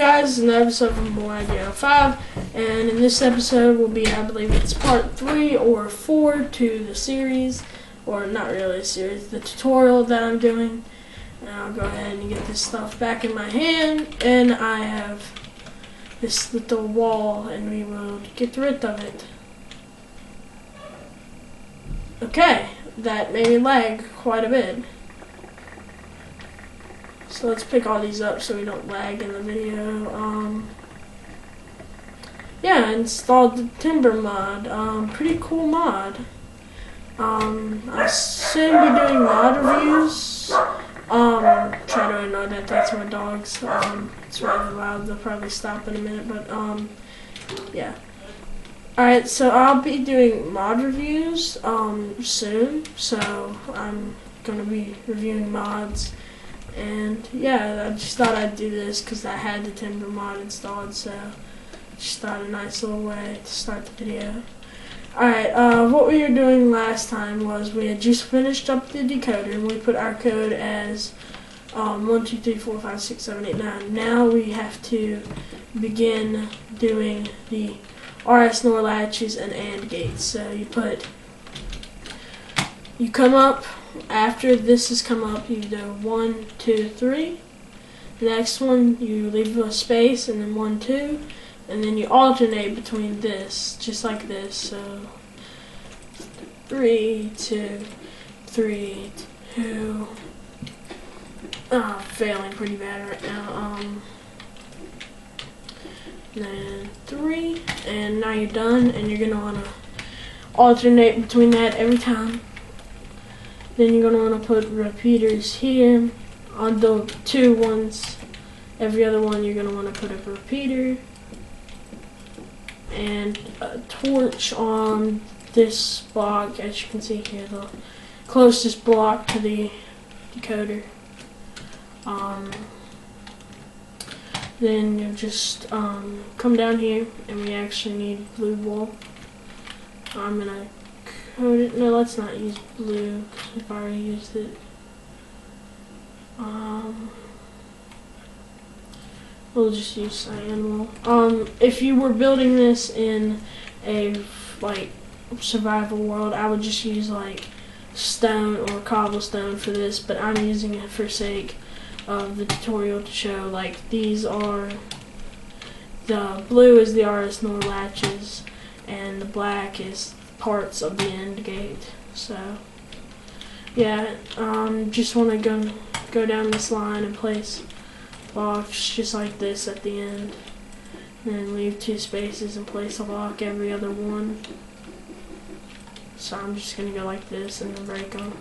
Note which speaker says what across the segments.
Speaker 1: guys? Another episode from More Idea 5, and in this episode will be, I believe it's part 3 or 4 to the series, or not really a series, the tutorial that I'm doing. And I'll go ahead and get this stuff back in my hand, and I have this little wall, and we will get rid of it. Okay, that made me lag quite a bit. So let's pick all these up so we don't lag in the video. Yeah, I installed the timber mod. Pretty cool mod. I'll soon be doing mod reviews. Try to ignore that, that's my dogs. It's rather loud, they'll probably stop in a minute, but yeah. Alright, so I'll be doing mod reviews soon, so I'm gonna be reviewing mods. And yeah, I just thought I'd do this because I had the timber mod installed, so just thought a nice little way to start the video. Alright, what we were doing last time was we had just finished up the decoder and we put our code as 1, 2, 3, 4, 5, 6, 7, 8, 9. Now we have to begin doing the RS NOR latches and AND gates. So you come up. After this has come up, you do 1, 2, 3. The next one, you leave a space, and then 1, 2, and then you alternate between this, just like this. So 3, 2, 3, 2. Failing pretty bad right now. Then 3, and now you're done, and you're gonna wanna alternate between that every time. Then you're going to want to put repeaters here. On the 2 ones, every other one you're going to want to put a repeater. And a torch on this block, as you can see here, the closest block to the decoder. Then you just come down here, and we actually need blue wool. I'm going to code it. No, let's not use blue because we've already used it. We'll just use cyan wool. If you were building this in a survival world, I would just use stone or cobblestone for this, but I'm using it for sake of the tutorial to show these are the blue is the RS NOR latches and the black is parts of the end gate. So yeah, just want to go down this line and place blocks just like this at the end, and then leave 2 spaces and place a block every other one. So I'm just gonna go like this and then break them.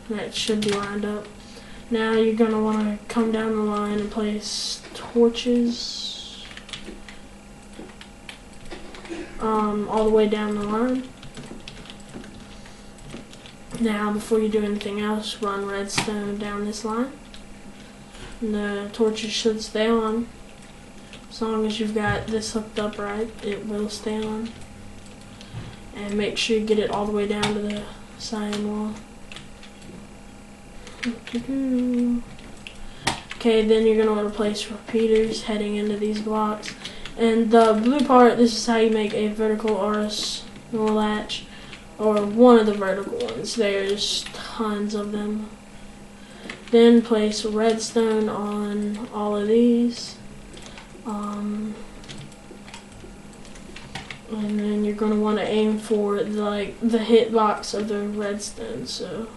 Speaker 1: That should be lined up. Now you're gonna want to come down the line and place torches all the way down the line. Now, before you do anything else, run redstone down this line. And the torches should stay on. As long as you've got this hooked up right, it will stay on. And make sure you get it all the way down to the cyan wall. Okay, then you're going to want to place repeaters heading into these blocks. And the blue part, this is how you make a vertical RS NOR latch, or one of the vertical ones. There's tons of them. Then place redstone on all of these. And then you're going to want to aim for the hitbox of the redstone, so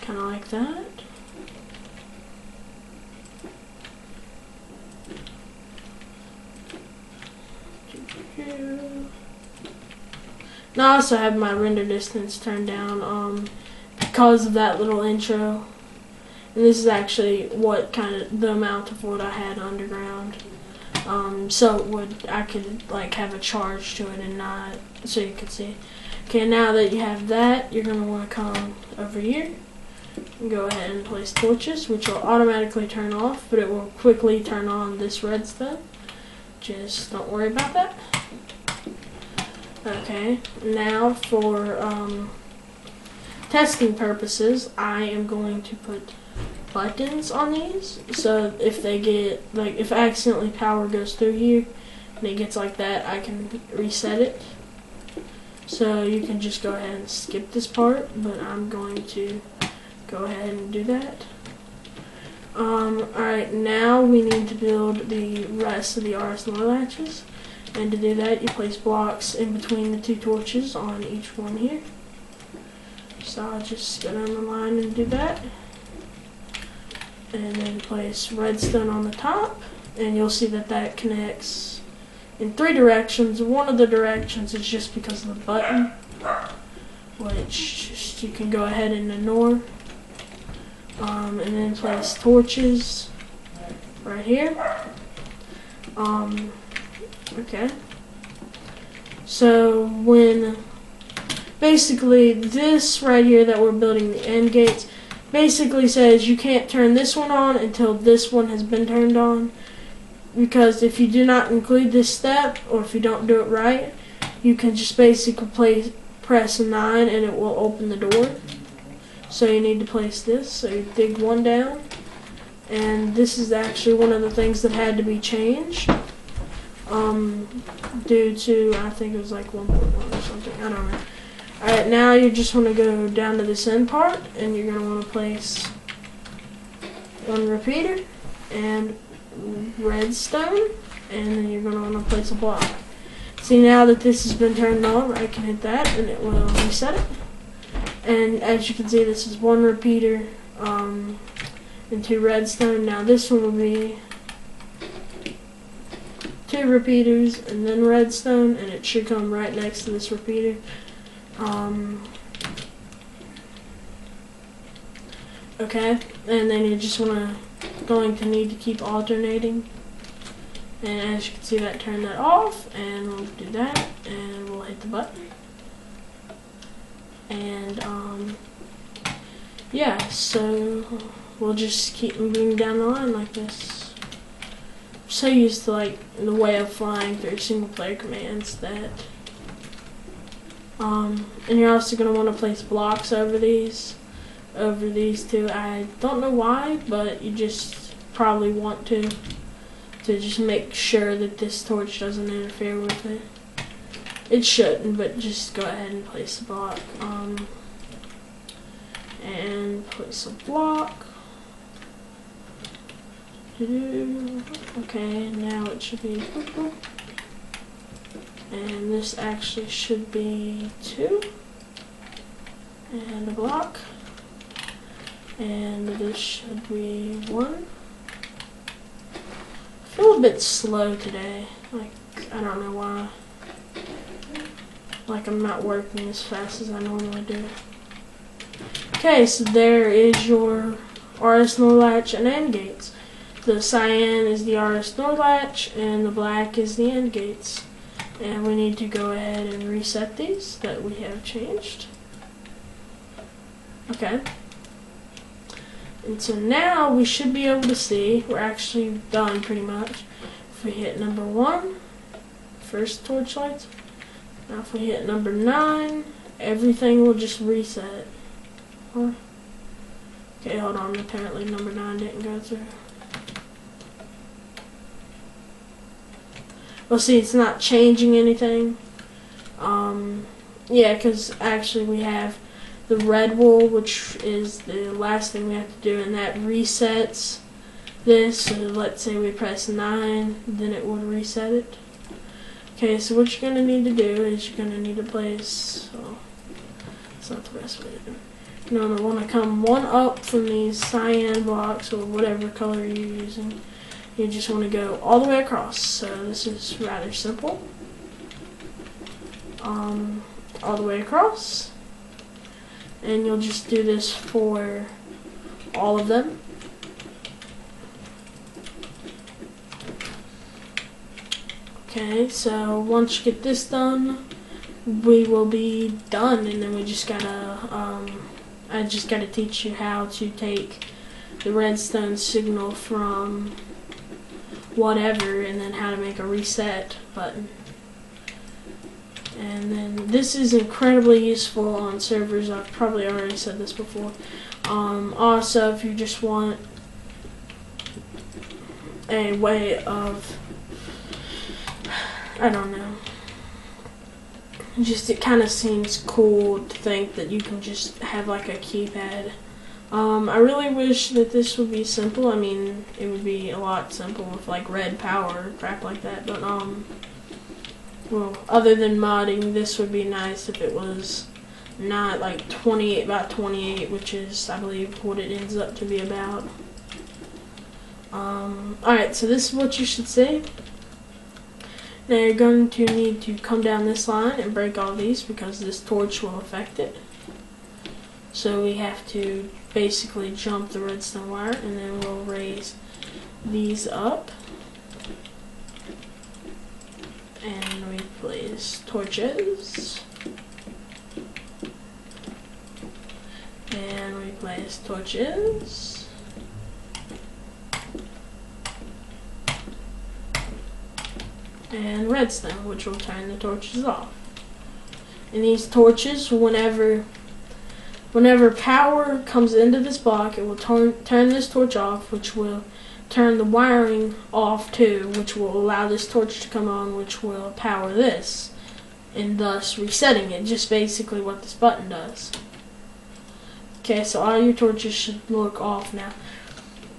Speaker 1: kind of like that. Now I also have my render distance turned down because of that little intro. And this is actually what the amount of wood I had underground. So I could have a charge to it and not, so you can see. Okay, now that you have that, you're going to want to come over here and go ahead and place torches, which will automatically turn off, but it will quickly turn on this redstone. Just don't worry about that. Okay, now for testing purposes, I am going to put buttons on these, so if they get, like, if accidentally power goes through here and it gets like that, I can reset it. So you can just go ahead and skip this part, but I'm going to go ahead and do that. Alright, now we need to build the rest of the RS Nor latches, and to do that you place blocks in between the two torches on each one here. So I'll just go down the line and do that, and then place redstone on the top, and you'll see that that connects in 3 directions. One of the directions is just because of the button, which you can go ahead and ignore. And then place torches right here. Okay. So when basically this right here that we're building, the end gates, basically says you can't turn this one on until this one has been turned on, because if you do not include this step, or if you don't do it right, you can just basically press 9 and it will open the door. So you need to place this, so you dig one down, and this is actually one of the things that had to be changed due to, I think it was like 1.1 or something, I don't know. Alright, now you just want to go down to this end part, and you're going to want to place 1 repeater and redstone, and then you're going to want to place a block. See, now that this has been turned on, I can hit that and it will reset it. And as you can see, this is 1 repeater and 2 redstone. Now this one will be 2 repeaters and then redstone, and it should come right next to this repeater. Okay, and then you just going to need to keep alternating. And as you can see, that turned that off, and we'll do that, and we'll hit the button. And yeah, so we'll just keep moving down the line like this. I'm so used to like the way of flying through single player commands that and you're also going to want to place blocks over these two. I don't know why, but you just probably want to just make sure that this torch doesn't interfere with it. It shouldn't, but just go ahead and place a block. And place a block. Okay, now it should be. And this actually should be 2. And a block. And this should be 1. I feel a bit slow today. Like, I don't know why. Like, I'm not working as fast as I normally do. Okay, so there is your RS Nor latch and end gates. The cyan is the RS Nor latch, and the black is the end gates. And we need to go ahead and reset these that we have changed. Okay. And so now we should be able to see, we're actually done pretty much. If we hit number 1, first torch lights. Now if we hit number 9, everything will just reset. Huh? Okay, hold on, apparently number 9 didn't go through. Well, see, it's not changing anything. Yeah, because actually we have the red wool, which is the last thing we have to do, and that resets this. So let's say we press 9, then it would reset it. Okay, so what you're going to need to do is you're going to need to place, oh, that's not the best way to do it. You're going to want to come 1 up from these cyan blocks, or whatever color you're using. You just want to go all the way across. So this is rather simple. All the way across. And you'll just do this for all of them. Okay, so once you get this done, we will be done, and then we just gotta, I just gotta teach you how to take the redstone signal from whatever, and then how to make a reset button. And then this is incredibly useful on servers. I've probably already said this before. Also, if you just want a way of, I don't know, just it kind of seems cool to think that you can just have like a keypad. I really wish that this would be simple. I mean, it would be a lot simple with like red power, crap like that, but well, other than modding, this would be nice if it was not like 28 by 28, which is, I believe, what it ends up to be about. Alright, so this is what you should see. Now you're going to need to come down this line and break all these because this torch will affect it. So we have to basically jump the redstone wire, and then we'll raise these up. And we place torches. And we place torches. And redstone, which will turn the torches off. And these torches, whenever power comes into this block, it will turn this torch off, which will turn the wiring off too, which will allow this torch to come on, which will power this, and thus resetting it, just basically what this button does. Okay, so all your torches should look off now.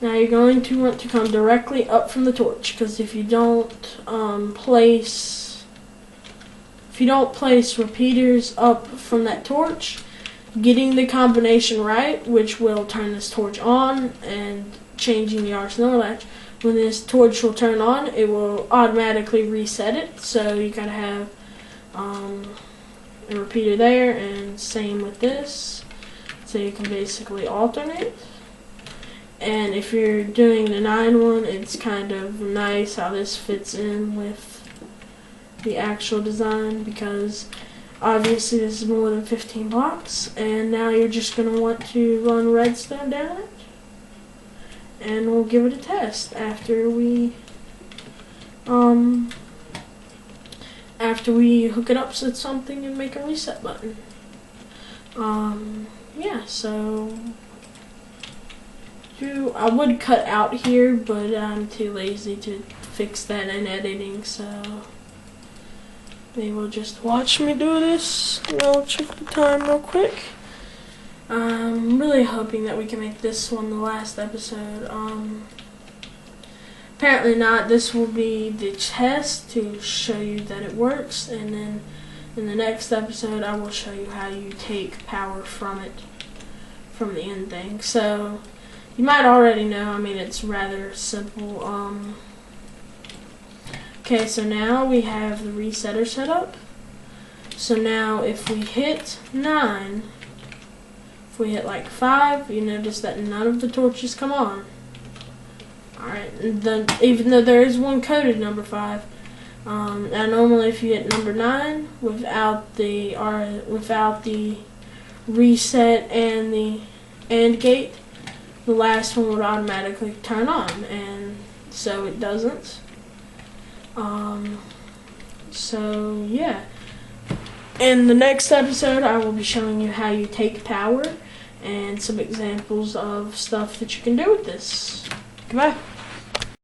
Speaker 1: Now you're going to want to come directly up from the torch, because if you don't place repeaters up from that torch, getting the combination right, which will turn this torch on and changing the arsenal latch, when this torch will turn on, it will automatically reset it. So you gotta have a repeater there, and same with this. So you can basically alternate. And if you're doing the 9 one, it's kind of nice how this fits in with the actual design, because obviously this is more than 15 blocks. And now you're just going to want to run redstone down it, and we'll give it a test after we hook it up to something and make a reset button. Yeah, so I would cut out here, but I'm too lazy to fix that in editing, so they will just watch me do this. I'll check the time real quick. I'm really hoping that we can make this one the last episode. Apparently not. This will be the test to show you that it works, and then in the next episode I will show you how you take power from it, from the end thing. So you might already know, I mean, it's rather simple. Okay, so now we have the resetter set up. So now if we hit 9, if we hit like 5, you notice that none of the torches come on. Alright, even though there is one coded number 5. Now normally if you hit number 9 without the reset and the AND gate, the last one would automatically turn on, and so it doesn't. So yeah, in the next episode I will be showing you how you take power and some examples of stuff that you can do with this. Goodbye.